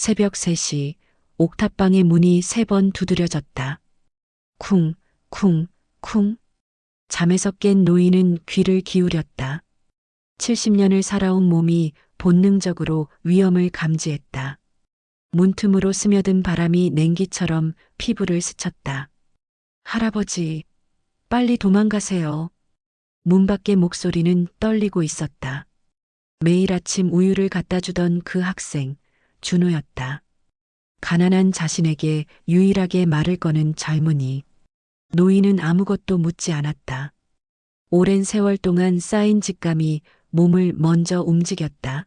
새벽 3시 옥탑방의 문이 3번 두드려졌다. 쿵, 쿵, 쿵. 잠에서 깬 노인은 귀를 기울였다. 70년을 살아온 몸이 본능적으로 위험을 감지했다. 문틈으로 스며든 바람이 냉기처럼 피부를 스쳤다. 할아버지, 빨리 도망가세요. 문 밖의 목소리는 떨리고 있었다. 매일 아침 우유를 갖다 주던 그 학생, 준호였다. 가난한 자신에게 유일하게 말을 거는 젊은이. 노인은 아무것도 묻지 않았다. 오랜 세월 동안 쌓인 직감이 몸을 먼저 움직였다.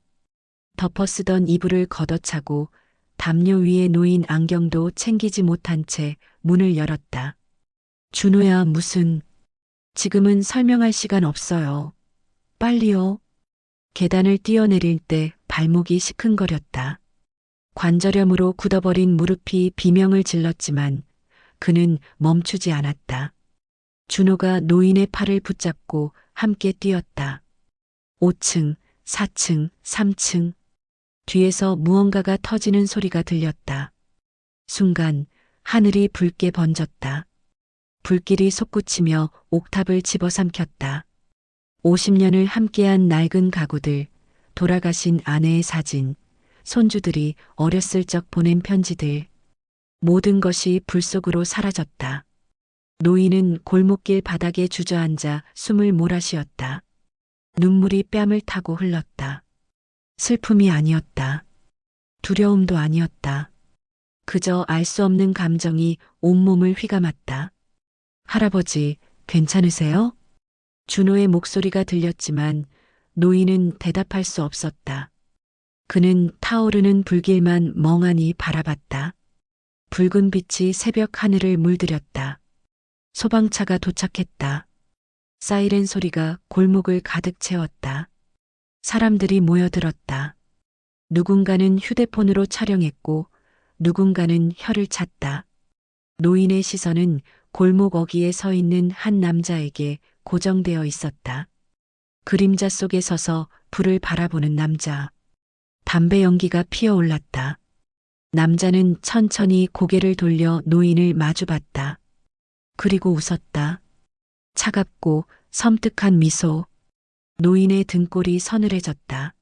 덮어쓰던 이불을 걷어차고 담요 위에 놓인 안경도 챙기지 못한 채 문을 열었다. 준호야, 지금은 설명할 시간 없어요. 빨리요. 계단을 뛰어내릴 때 발목이 시큰거렸다. 관절염으로 굳어버린 무릎이 비명을 질렀지만 그는 멈추지 않았다. 준호가 노인의 팔을 붙잡고 함께 뛰었다. 5층, 4층, 3층. 뒤에서 무언가가 터지는 소리가 들렸다. 순간 하늘이 붉게 번졌다. 불길이 솟구치며 옥탑을 집어삼켰다. 50년을 함께한 낡은 가구들, 돌아가신 아내의 사진, 손주들이 어렸을 적 보낸 편지들. 모든 것이 불 속으로 사라졌다. 노인은 골목길 바닥에 주저앉아 숨을 몰아쉬었다. 눈물이 뺨을 타고 흘렀다. 슬픔이 아니었다. 두려움도 아니었다. 그저 알 수 없는 감정이 온몸을 휘감았다. 할아버지, 괜찮으세요? 준호의 목소리가 들렸지만 노인은 대답할 수 없었다. 그는 타오르는 불길만 멍하니 바라봤다. 붉은 빛이 새벽 하늘을 물들였다. 소방차가 도착했다. 사이렌 소리가 골목을 가득 채웠다. 사람들이 모여들었다. 누군가는 휴대폰으로 촬영했고 누군가는 혀를 찼다. 노인의 시선은 골목 어귀에 서 있는 한 남자에게 고정되어 있었다. 그림자 속에 서서 불을 바라보는 남자. 담배 연기가 피어올랐다. 남자는 천천히 고개를 돌려 노인을 마주봤다. 그리고 웃었다. 차갑고 섬뜩한 미소. 노인의 등골이 서늘해졌다.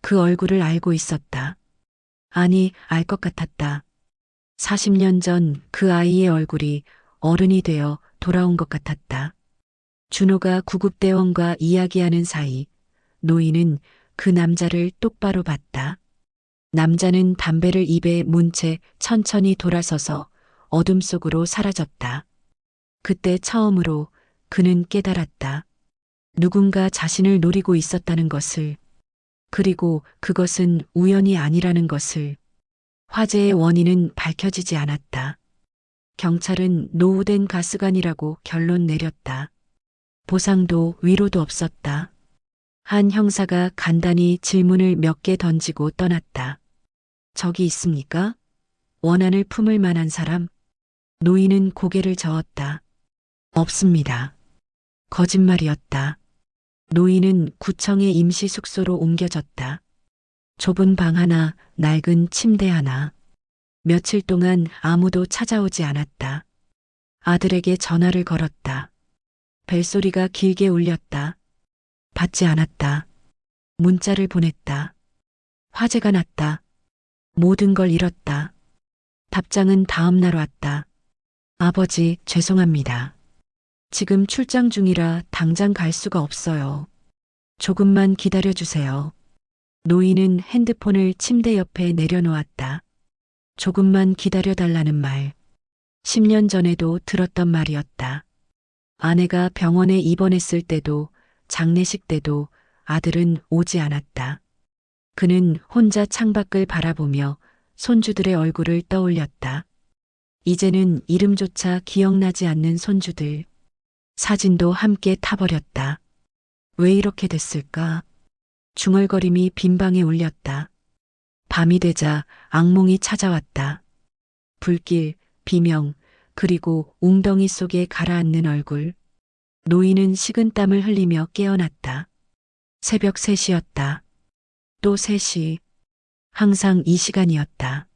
그 얼굴을 알고 있었다. 아니, 알 것 같았다. 40년 전 그 아이의 얼굴이 어른이 되어 돌아온 것 같았다. 준호가 구급대원과 이야기하는 사이 노인은 그 남자를 똑바로 봤다. 남자는 담배를 입에 문 채 천천히 돌아서서 어둠 속으로 사라졌다. 그때 처음으로 그는 깨달았다. 누군가 자신을 노리고 있었다는 것을, 그리고 그것은 우연이 아니라는 것을. 화재의 원인은 밝혀지지 않았다. 경찰은 노후된 가스관이라고 결론 내렸다. 보상도 위로도 없었다. 한 형사가 간단히 질문을 몇 개 던지고 떠났다. 적이 있습니까? 원한을 품을 만한 사람? 노인은 고개를 저었다. 없습니다. 거짓말이었다. 노인은 구청의 임시 숙소로 옮겨졌다. 좁은 방 하나, 낡은 침대 하나. 며칠 동안 아무도 찾아오지 않았다. 아들에게 전화를 걸었다. 벨소리가 길게 울렸다. 받지 않았다. 문자를 보냈다. 화재가 났다. 모든 걸 잃었다. 답장은 다음 날 왔다. 아버지, 죄송합니다. 지금 출장 중이라 당장 갈 수가 없어요. 조금만 기다려주세요. 노인은 핸드폰을 침대 옆에 내려놓았다. 조금만 기다려달라는 말. 10년 전에도 들었던 말이었다. 아내가 병원에 입원했을 때도, 장례식 때도 아들은 오지 않았다. 그는 혼자 창밖을 바라보며 손주들의 얼굴을 떠올렸다. 이제는 이름조차 기억나지 않는 손주들. 사진도 함께 타버렸다. 왜 이렇게 됐을까? 중얼거림이 빈방에 울렸다. 밤이 되자 악몽이 찾아왔다. 불길, 비명, 그리고 웅덩이 속에 가라앉는 얼굴. 노인은 식은땀을 흘리며 깨어났다. 새벽 3시였다. 또 3시. 항상 이 시간이었다.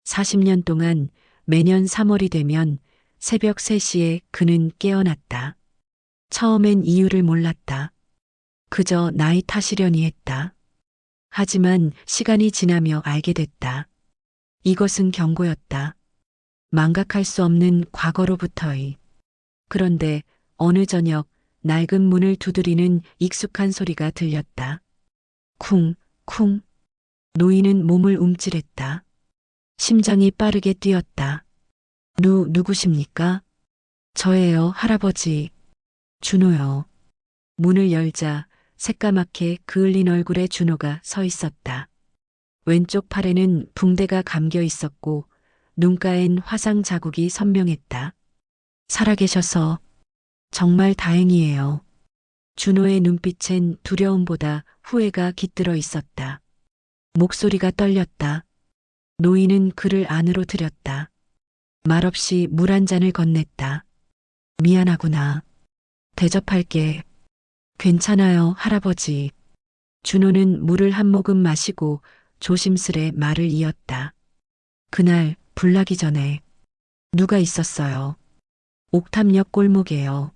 40년 동안 매년 3월이 되면 새벽 3시에 그는 깨어났다. 처음엔 이유를 몰랐다. 그저 나이 탓이려니 했다. 하지만 시간이 지나며 알게 됐다. 이것은 경고였다. 망각할 수 없는 과거로부터의. 그런데 어느 저녁 낡은 문을 두드리는 익숙한 소리가 들렸다. 쿵, 쿵. 노인은 몸을 움찔했다. 심장이 빠르게 뛰었다. 누구십니까? 저예요, 할아버지. 준호요. 문을 열자 새까맣게 그을린 얼굴의 준호가 서 있었다. 왼쪽 팔에는 붕대가 감겨 있었고 눈가엔 화상 자국이 선명했다. 살아계셔서 정말 다행이에요. 준호의 눈빛엔 두려움보다 후회가 깃들어 있었다. 목소리가 떨렸다. 노인은 그를 안으로 들였다. 말없이 물 한 잔을 건넸다. 미안하구나. 대접할게. 괜찮아요, 할아버지. 준호는 물을 한 모금 마시고 조심스레 말을 이었다. 그날 불 나기 전에 누가 있었어요. 옥탑역 골목에요.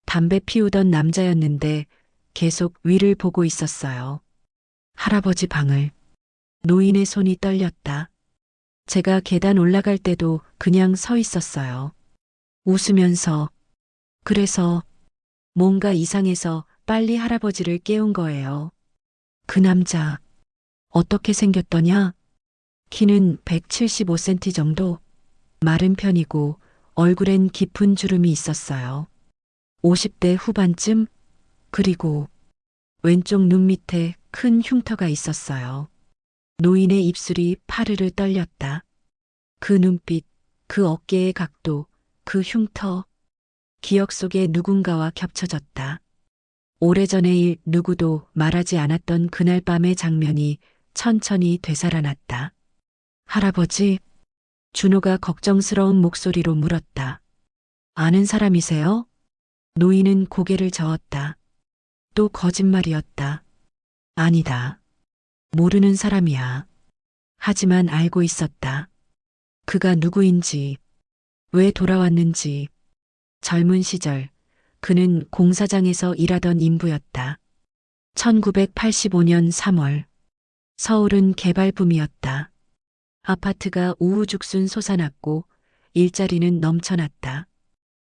담배 피우던 남자였는데 계속 위를 보고 있었어요. 할아버지 방을. 노인의 손이 떨렸다. 제가 계단 올라갈 때도 그냥 서 있었어요. 웃으면서. 그래서 뭔가 이상해서 빨리 할아버지를 깨운 거예요. 그 남자 어떻게 생겼더냐? 키는 175cm 정도? 마른 편이고 얼굴엔 깊은 주름이 있었어요. 50대 후반쯤? 그리고 왼쪽 눈 밑에 큰 흉터가 있었어요. 노인의 입술이 파르르 떨렸다. 그 눈빛, 그 어깨의 각도, 그 흉터. 기억 속에 누군가와 겹쳐졌다. 오래전의 일 누구도 말하지 않았던 그날 밤의 장면이 천천히 되살아났다. 할아버지, 준호가 걱정스러운 목소리로 물었다. 아는 사람이세요? 노인은 고개를 저었다. 또 거짓말이었다. 아니다. 모르는 사람이야. 하지만 알고 있었다. 그가 누구인지, 왜 돌아왔는지. 젊은 시절 그는 공사장에서 일하던 인부였다. 1985년 3월 서울은 개발붐이었다. 아파트가 우후죽순 솟아났고 일자리는 넘쳐났다.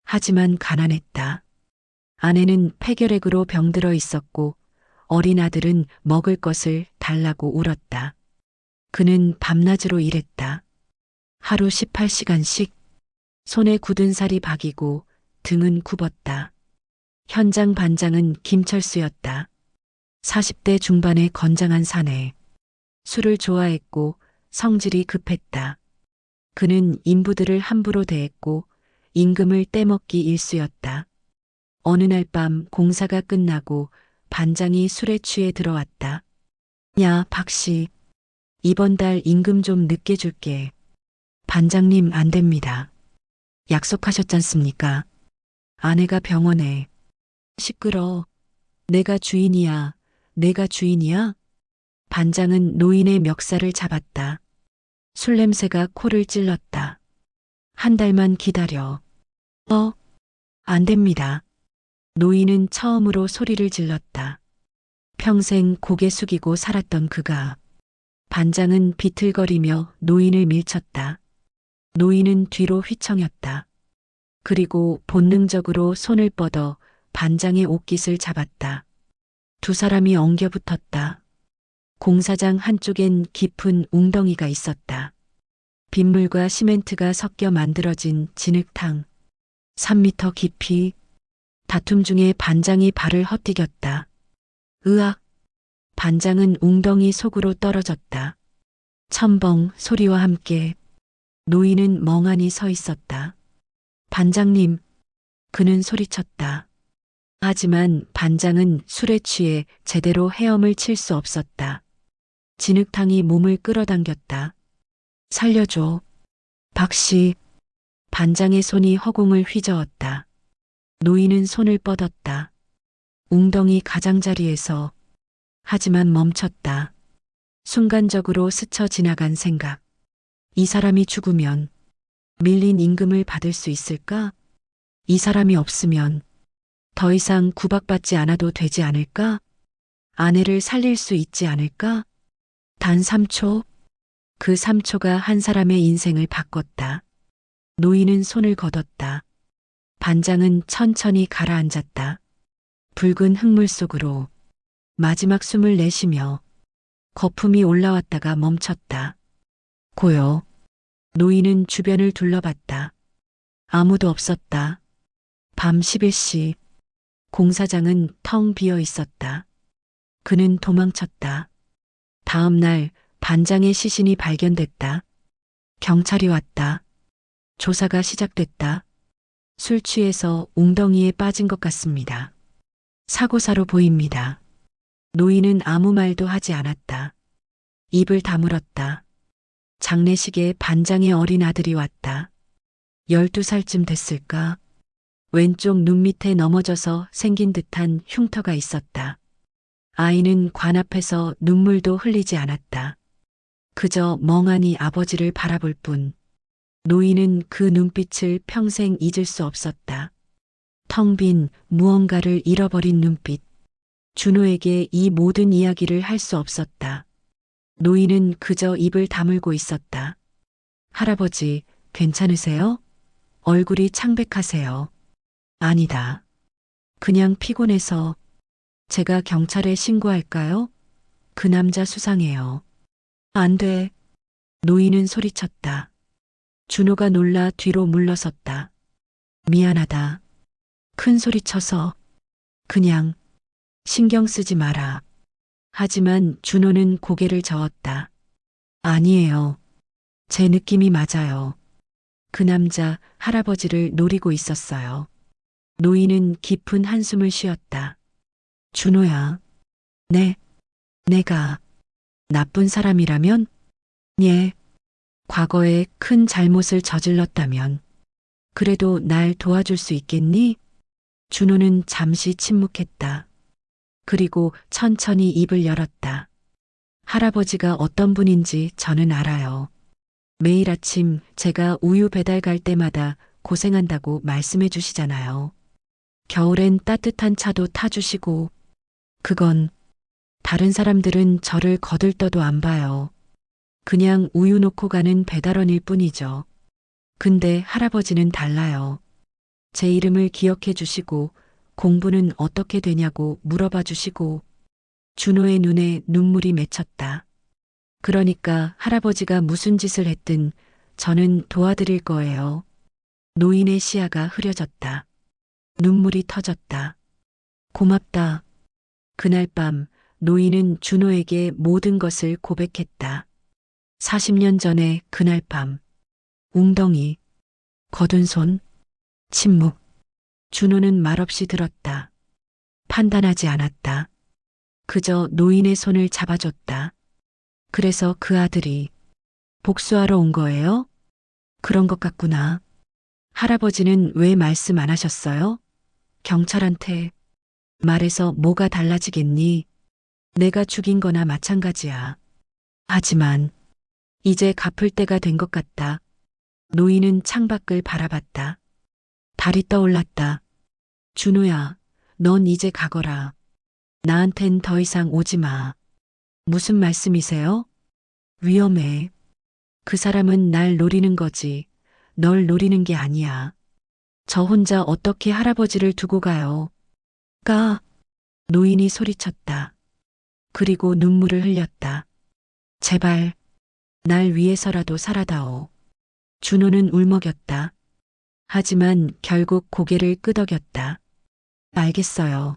하지만 가난했다. 아내는 폐결핵으로 병들어 있었고 어린 아들은 먹을 것을 달라고 울었다. 그는 밤낮으로 일했다. 하루 18시간씩. 손에 굳은 살이 박이고 등은 굽었다. 현장 반장은 김철수였다. 40대 중반의 건장한 사내. 술을 좋아했고 성질이 급했다. 그는 인부들을 함부로 대했고 임금을 떼먹기 일쑤였다. 어느 날 밤 공사가 끝나고 반장이 술에 취해 들어왔다. 야, 박씨. 이번 달 임금 좀 늦게 줄게. 반장님, 안 됩니다. 약속하셨잖습니까? 아내가 병원에. 시끄러. 내가 주인이야. 내가 주인이야? 반장은 노인의 멱살을 잡았다. 술 냄새가 코를 찔렀다. 한 달만 기다려. 안 됩니다. 노인은 처음으로 소리를 질렀다. 평생 고개 숙이고 살았던 그가. 반장은 비틀거리며 노인을 밀쳤다. 노인은 뒤로 휘청였다. 그리고 본능적으로 손을 뻗어 반장의 옷깃을 잡았다. 두 사람이 엉겨붙었다. 공사장 한쪽엔 깊은 웅덩이가 있었다. 빗물과 시멘트가 섞여 만들어진 진흙탕. 3미터 깊이. 다툼 중에 반장이 발을 헛디뎠다. 으악! 반장은 웅덩이 속으로 떨어졌다. 첨벙 소리와 함께 노인은 멍하니 서 있었다. 반장님, 그는 소리쳤다. 하지만 반장은 술에 취해 제대로 헤엄을 칠 수 없었다. 진흙탕이 몸을 끌어당겼다. 살려줘. 박씨. 반장의 손이 허공을 휘저었다. 노인은 손을 뻗었다. 웅덩이 가장자리에서. 하지만 멈췄다. 순간적으로 스쳐 지나간 생각. 이 사람이 죽으면 밀린 임금을 받을 수 있을까? 이 사람이 없으면 더 이상 구박받지 않아도 되지 않을까? 아내를 살릴 수 있지 않을까? 단 3초. 그 3초가 한 사람의 인생을 바꿨다. 노인은 손을 걷었다. 반장은 천천히 가라앉았다. 붉은 흙물 속으로 마지막 숨을 내쉬며 거품이 올라왔다가 멈췄다. 고요. 노인은 주변을 둘러봤다. 아무도 없었다. 밤 11시. 공사장은 텅 비어 있었다. 그는 도망쳤다. 다음 날 반장의 시신이 발견됐다. 경찰이 왔다. 조사가 시작됐다. 술 취해서 웅덩이에 빠진 것 같습니다. 사고사로 보입니다. 노인은 아무 말도 하지 않았다. 입을 다물었다. 장례식에 반장의 어린 아들이 왔다. 12살쯤 됐을까? 왼쪽 눈 밑에 넘어져서 생긴 듯한 흉터가 있었다. 아이는 관 앞에서 눈물도 흘리지 않았다. 그저 멍하니 아버지를 바라볼 뿐. 노인은 그 눈빛을 평생 잊을 수 없었다. 텅 빈 무언가를 잃어버린 눈빛. 준호에게 이 모든 이야기를 할 수 없었다. 노인은 그저 입을 다물고 있었다. 할아버지, 괜찮으세요? 얼굴이 창백하세요. 아니다. 그냥 피곤해서. 제가 경찰에 신고할까요? 그 남자 수상해요. 안 돼. 노인은 소리쳤다. 준호가 놀라 뒤로 물러섰다. 미안하다. 큰 소리 쳐서. 그냥 신경 쓰지 마라. 하지만 준호는 고개를 저었다. 아니에요. 제 느낌이 맞아요. 그 남자 할아버지를 노리고 있었어요. 노인은 깊은 한숨을 쉬었다. 준호야. 네. 내가 나쁜 사람이라면? 예. 과거에 큰 잘못을 저질렀다면. 그래도 날 도와줄 수 있겠니? 준호는 잠시 침묵했다. 그리고 천천히 입을 열었다. 할아버지가 어떤 분인지 저는 알아요. 매일 아침 제가 우유 배달 갈 때마다 고생한다고 말씀해 주시잖아요. 겨울엔 따뜻한 차도 타주시고, 그건 다른 사람들은 저를 거들떠도 안 봐요. 그냥 우유 놓고 가는 배달원일 뿐이죠. 근데 할아버지는 달라요. 제 이름을 기억해 주시고 공부는 어떻게 되냐고 물어봐 주시고. 준호의 눈에 눈물이 맺혔다. 그러니까 할아버지가 무슨 짓을 했든 저는 도와드릴 거예요. 노인의 시야가 흐려졌다. 눈물이 터졌다. 고맙다. 그날 밤 노인은 준호에게 모든 것을 고백했다. 40년 전에 그날 밤. 웅덩이, 거둔 손, 침묵. 준호는 말없이 들었다. 판단하지 않았다. 그저 노인의 손을 잡아줬다. 그래서 그 아들이 복수하러 온 거예요? 그런 것 같구나. 할아버지는 왜 말씀 안 하셨어요? 경찰한테 말해서 뭐가 달라지겠니? 내가 죽인 거나 마찬가지야. 하지만 이제 갚을 때가 된 것 같다. 노인은 창밖을 바라봤다. 달이 떠올랐다. 준호야, 넌 이제 가거라. 나한텐 더 이상 오지 마. 무슨 말씀이세요? 위험해. 그 사람은 날 노리는 거지. 널 노리는 게 아니야. 저 혼자 어떻게 할아버지를 두고 가요? 가. 노인이 소리쳤다. 그리고 눈물을 흘렸다. 제발, 날 위해서라도 살아다오. 준호는 울먹였다. 하지만 결국 고개를 끄덕였다. 알겠어요.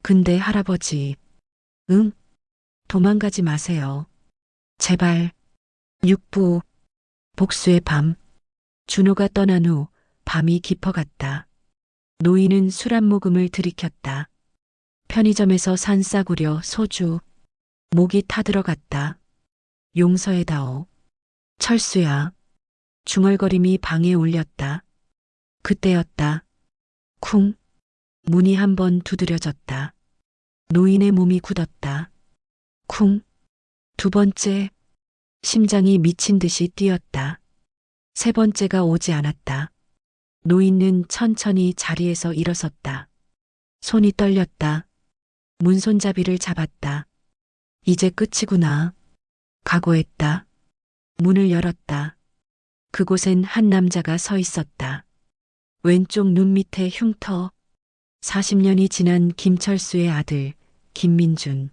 근데 할아버지. 응? 도망가지 마세요. 제발. 육부. 복수의 밤. 준호가 떠난 후 밤이 깊어갔다. 노인은 술 한 모금을 들이켰다. 편의점에서 산 싸구려 소주. 목이 타들어갔다. 용서해다오. 철수야. 중얼거림이 방에 울렸다. 그때였다. 쿵. 문이 한 번 두드려졌다. 노인의 몸이 굳었다. 쿵. 두 번째, 심장이 미친 듯이 뛰었다. 세 번째가 오지 않았다. 노인은 천천히 자리에서 일어섰다. 손이 떨렸다. 문손잡이를 잡았다. 이제 끝이구나. 각오했다. 문을 열었다. 그곳엔 한 남자가 서 있었다. 왼쪽 눈 밑에 흉터. 40년이 지난 김철수의 아들, 김민준.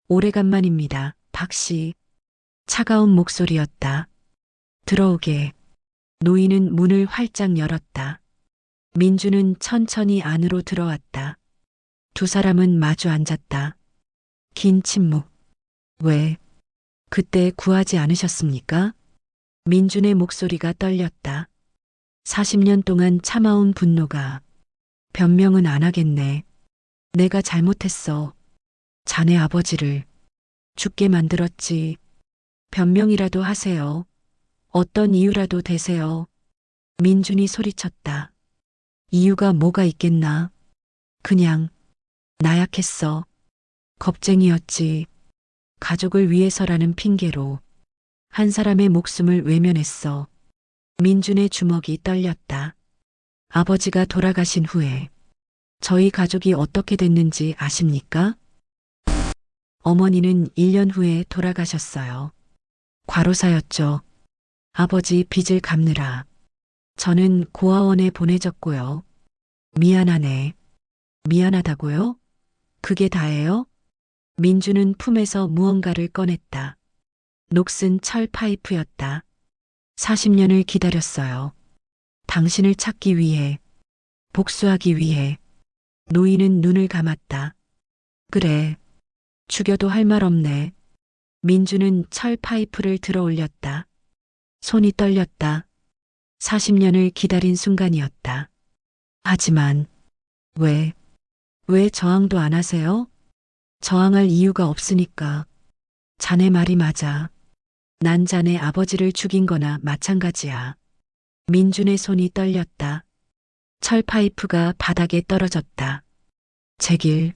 오래간만입니다, 박 씨. 차가운 목소리였다. 들어오게. 노인은 문을 활짝 열었다. 민준은 천천히 안으로 들어왔다. 두 사람은 마주 앉았다. 긴 침묵. 왜? 그때 구하지 않으셨습니까? 민준의 목소리가 떨렸다. 40년 동안 참아온 분노가. 변명은 안 하겠네. 내가 잘못했어. 자네 아버지를 죽게 만들었지. 변명이라도 하세요. 어떤 이유라도 대세요. 민준이 소리쳤다. 이유가 뭐가 있겠나? 그냥 나약했어. 겁쟁이였지. 가족을 위해서라는 핑계로 한 사람의 목숨을 외면했어. 민준의 주먹이 떨렸다. 아버지가 돌아가신 후에 저희 가족이 어떻게 됐는지 아십니까? 어머니는 1년 후에 돌아가셨어요. 과로사였죠. 아버지 빚을 갚느라. 저는 고아원에 보내졌고요. 미안하네. 미안하다고요? 그게 다예요? 민주는 품에서 무언가를 꺼냈다. 녹슨 철 파이프였다. 40년을 기다렸어요. 당신을 찾기 위해, 복수하기 위해. 노인은 눈을 감았다. 그래. 죽여도 할 말 없네. 민주는 철 파이프를 들어 올렸다. 손이 떨렸다. 40년을 기다린 순간이었다. 하지만 왜 저항도 안 하세요? 저항할 이유가 없으니까. 자네 말이 맞아. 난 자네 아버지를 죽인 거나 마찬가지야. 민준의 손이 떨렸다. 철 파이프가 바닥에 떨어졌다. 제길.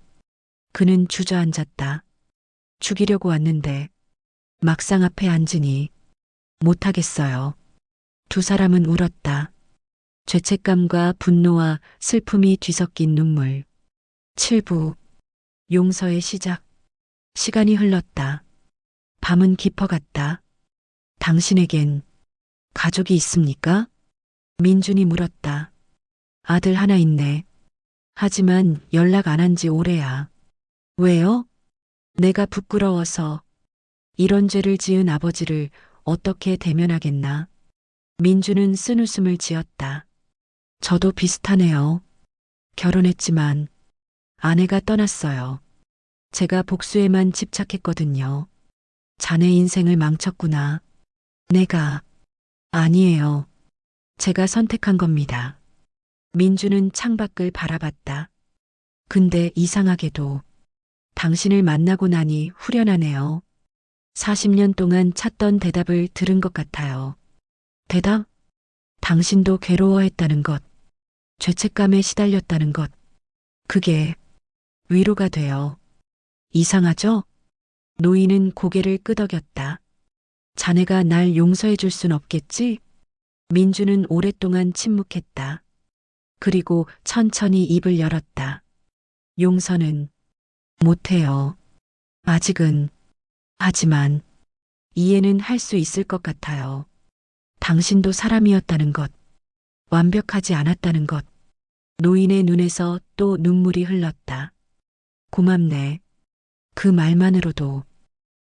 그는 주저앉았다. 죽이려고 왔는데 막상 앞에 앉으니 못하겠어요. 두 사람은 울었다. 죄책감과 분노와 슬픔이 뒤섞인 눈물. 7부. 용서의 시작. 시간이 흘렀다. 밤은 깊어갔다. 당신에겐 가족이 있습니까? 민준이 물었다. 아들 하나 있네. 하지만 연락 안 한 지 오래야. 왜요? 내가 부끄러워서. 이런 죄를 지은 아버지를 어떻게 대면하겠나? 민주는 쓴웃음을 지었다. 저도 비슷하네요. 결혼했지만 아내가 떠났어요. 제가 복수에만 집착했거든요. 자네 인생을 망쳤구나. 내가. 아니에요. 제가 선택한 겁니다. 민주는 창밖을 바라봤다. 근데 이상하게도 당신을 만나고 나니 후련하네요. 40년 동안 찾던 대답을 들은 것 같아요. 대답? 당신도 괴로워했다는 것, 죄책감에 시달렸다는 것, 그게 위로가 돼요. 이상하죠? 노인은 고개를 끄덕였다. 자네가 날 용서해 줄 순 없겠지? 민주는 오랫동안 침묵했다. 그리고 천천히 입을 열었다. 용서는 못해요. 아직은. 하지만 이해는 할 수 있을 것 같아요. 당신도 사람이었다는 것, 완벽하지 않았다는 것. 노인의 눈에서 또 눈물이 흘렀다. 고맙네. 그 말만으로도.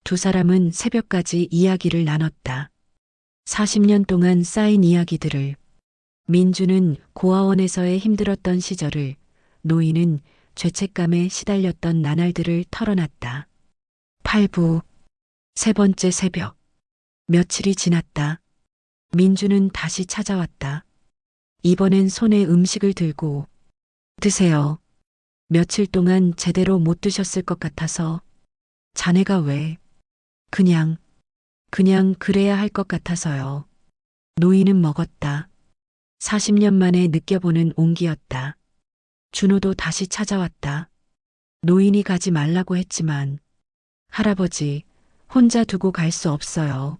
두 사람은 새벽까지 이야기를 나눴다. 40년 동안 쌓인 이야기들을. 민주는 고아원에서의 힘들었던 시절을, 노인은 죄책감에 시달렸던 나날들을 털어놨다. 8부. 세 번째 새벽. 며칠이 지났다. 민주는 다시 찾아왔다. 이번엔 손에 음식을 들고. 드세요. 며칠 동안 제대로 못 드셨을 것 같아서. 자네가 왜? 그냥 그래야 할 것 같아서요. 노인은 먹었다. 40년 만에 느껴보는 온기였다. 준호도 다시 찾아왔다. 노인이 가지 말라고 했지만 할아버지, 혼자 두고 갈 수 없어요.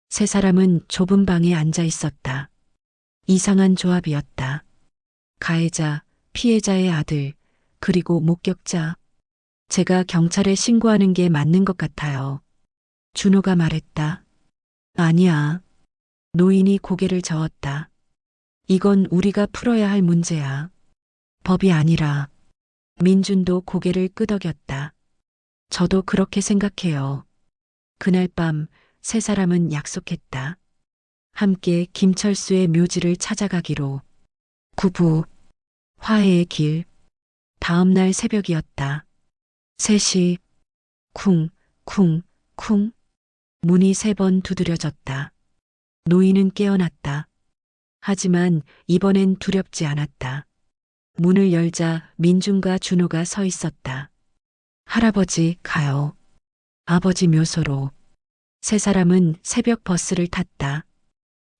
세 사람은 좁은 방에 앉아 있었다. 이상한 조합이었다. 가해자, 피해자의 아들, 그리고 목격자. 제가 경찰에 신고하는 게 맞는 것 같아요. 준호가 말했다. 아니야. 노인이 고개를 저었다. 이건 우리가 풀어야 할 문제야. 법이 아니라. 민준도 고개를 끄덕였다. 저도 그렇게 생각해요. 그날 밤 세 사람은 약속했다. 함께 김철수의 묘지를 찾아가기로. 구부, 화해의 길. 다음 날 새벽이었다. 3시, 쿵, 쿵, 쿵. 문이 3번 두드려졌다. 노인은 깨어났다. 하지만 이번엔 두렵지 않았다. 문을 열자 민준과 준호가 서 있었다. 할아버지, 가요. 아버지 묘소로. 세 사람은 새벽 버스를 탔다.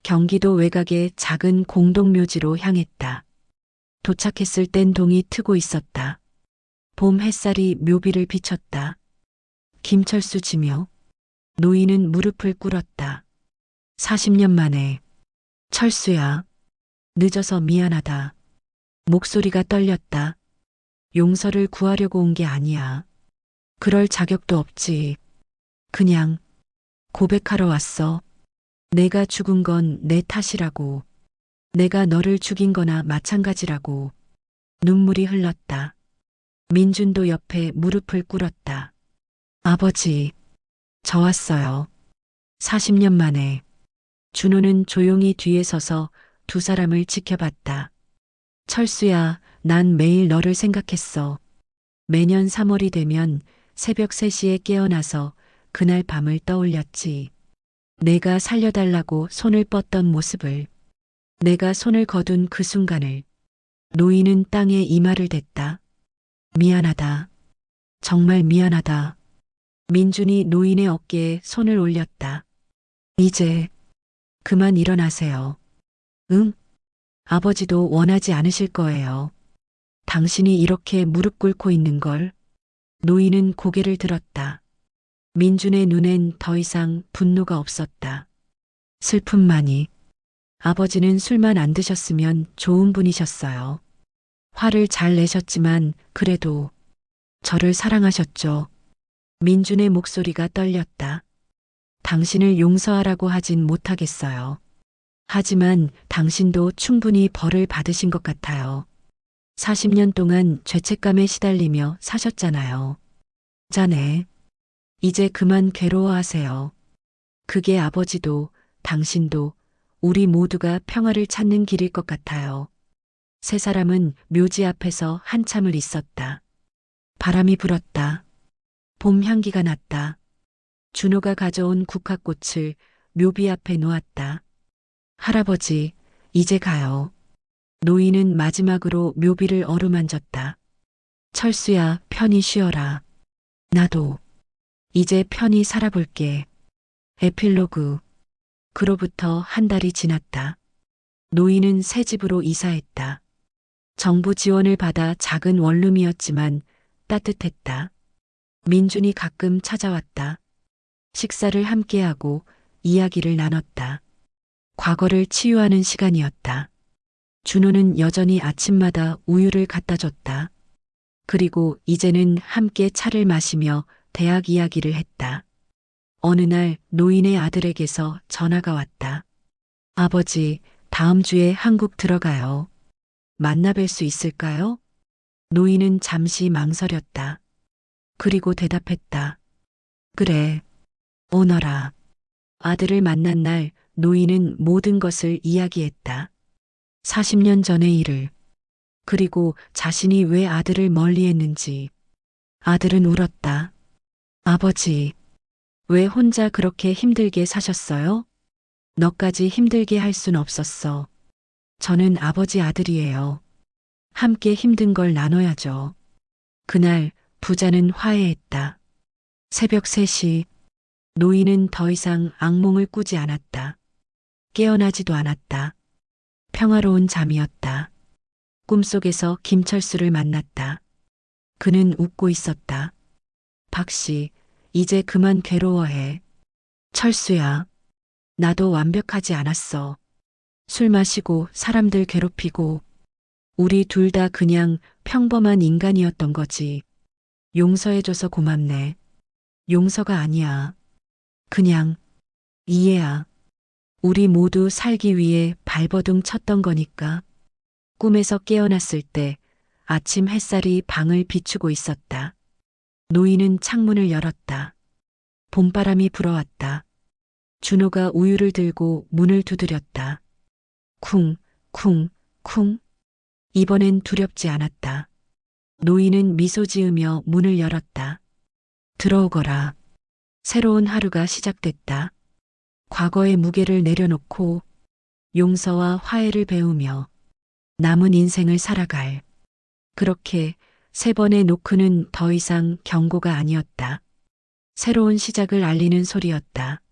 경기도 외곽의 작은 공동묘지로 향했다. 도착했을 땐 동이 트고 있었다. 봄 햇살이 묘비를 비쳤다. 김철수 지묘. 노인은 무릎을 꿇었다. 40년 만에. 철수야. 늦어서 미안하다. 목소리가 떨렸다. 용서를 구하려고 온 게 아니야. 그럴 자격도 없지. 그냥 고백하러 왔어. 내가 죽은 건 내 탓이라고. 내가 너를 죽인 거나 마찬가지라고. 눈물이 흘렀다. 민준도 옆에 무릎을 꿇었다. 아버지, 저 왔어요. 40년 만에. 준호는 조용히 뒤에 서서 두 사람을 지켜봤다. 철수야, 난 매일 너를 생각했어. 매년 3월이 되면 새벽 3시에 깨어나서 그날 밤을 떠올렸지. 내가 살려달라고 손을 뻗던 모습을. 내가 손을 거둔 그 순간을. 노인은 땅에 이마를 댔다. 미안하다. 정말 미안하다. 민준이 노인의 어깨에 손을 올렸다. 이제 그만 일어나세요. 응? 아버지도 원하지 않으실 거예요. 당신이 이렇게 무릎 꿇고 있는 걸. 노인은 고개를 들었다. 민준의 눈엔 더 이상 분노가 없었다. 슬픔만이. 아버지는 술만 안 드셨으면 좋은 분이셨어요. 화를 잘 내셨지만 그래도 저를 사랑하셨죠. 민준의 목소리가 떨렸다. 당신을 용서하라고 하진 못하겠어요. 하지만 당신도 충분히 벌을 받으신 것 같아요. 40년 동안 죄책감에 시달리며 사셨잖아요. 자네, 이제 그만 괴로워하세요. 그게 아버지도 당신도 우리 모두가 평화를 찾는 길일 것 같아요. 세 사람은 묘지 앞에서 한참을 있었다. 바람이 불었다. 봄 향기가 났다. 준호가 가져온 국화꽃을 묘비 앞에 놓았다. 할아버지, 이제 가요. 노인은 마지막으로 묘비를 어루만졌다. 철수야, 편히 쉬어라. 나도 이제 편히 살아볼게. 에필로그. 그로부터 한 달이 지났다. 노인은 새 집으로 이사했다. 정부 지원을 받아 작은 원룸이었지만 따뜻했다. 민준이 가끔 찾아왔다. 식사를 함께하고 이야기를 나눴다. 과거를 치유하는 시간이었다. 준호는 여전히 아침마다 우유를 갖다 줬다. 그리고 이제는 함께 차를 마시며 대학 이야기를 했다. 어느 날 노인의 아들에게서 전화가 왔다. 아버지, 다음 주에 한국 들어가요. 만나 뵐 수 있을까요? 노인은 잠시 망설였다. 그리고 대답했다. 그래, 오너라. 아들을 만난 날 노인은 모든 것을 이야기했다. 40년 전의 일을. 그리고 자신이 왜 아들을 멀리했는지. 아들은 울었다. 아버지, 왜 혼자 그렇게 힘들게 사셨어요? 너까지 힘들게 할 순 없었어. 저는 아버지 아들이에요. 함께 힘든 걸 나눠야죠. 그날 부자는 화해했다. 새벽 3시. 노인은 더 이상 악몽을 꾸지 않았다. 깨어나지도 않았다. 평화로운 잠이었다. 꿈속에서 김철수를 만났다. 그는 웃고 있었다. 박 씨, 이제 그만 괴로워해. 철수야, 나도 완벽하지 않았어. 술 마시고 사람들 괴롭히고 우리 둘 다 그냥 평범한 인간이었던 거지. 용서해줘서 고맙네. 용서가 아니야. 그냥 이해야. 우리 모두 살기 위해 발버둥 쳤던 거니까. 꿈에서 깨어났을 때 아침 햇살이 방을 비추고 있었다. 노인은 창문을 열었다. 봄바람이 불어왔다. 준호가 우유를 들고 문을 두드렸다. 쿵, 쿵, 쿵. 이번엔 두렵지 않았다. 노인은 미소 지으며 문을 열었다. 들어오거라. 새로운 하루가 시작됐다. 과거의 무게를 내려놓고 용서와 화해를 배우며 남은 인생을 살아갈. 그렇게 세 번의 노크는 더 이상 경고가 아니었다. 새로운 시작을 알리는 소리였다.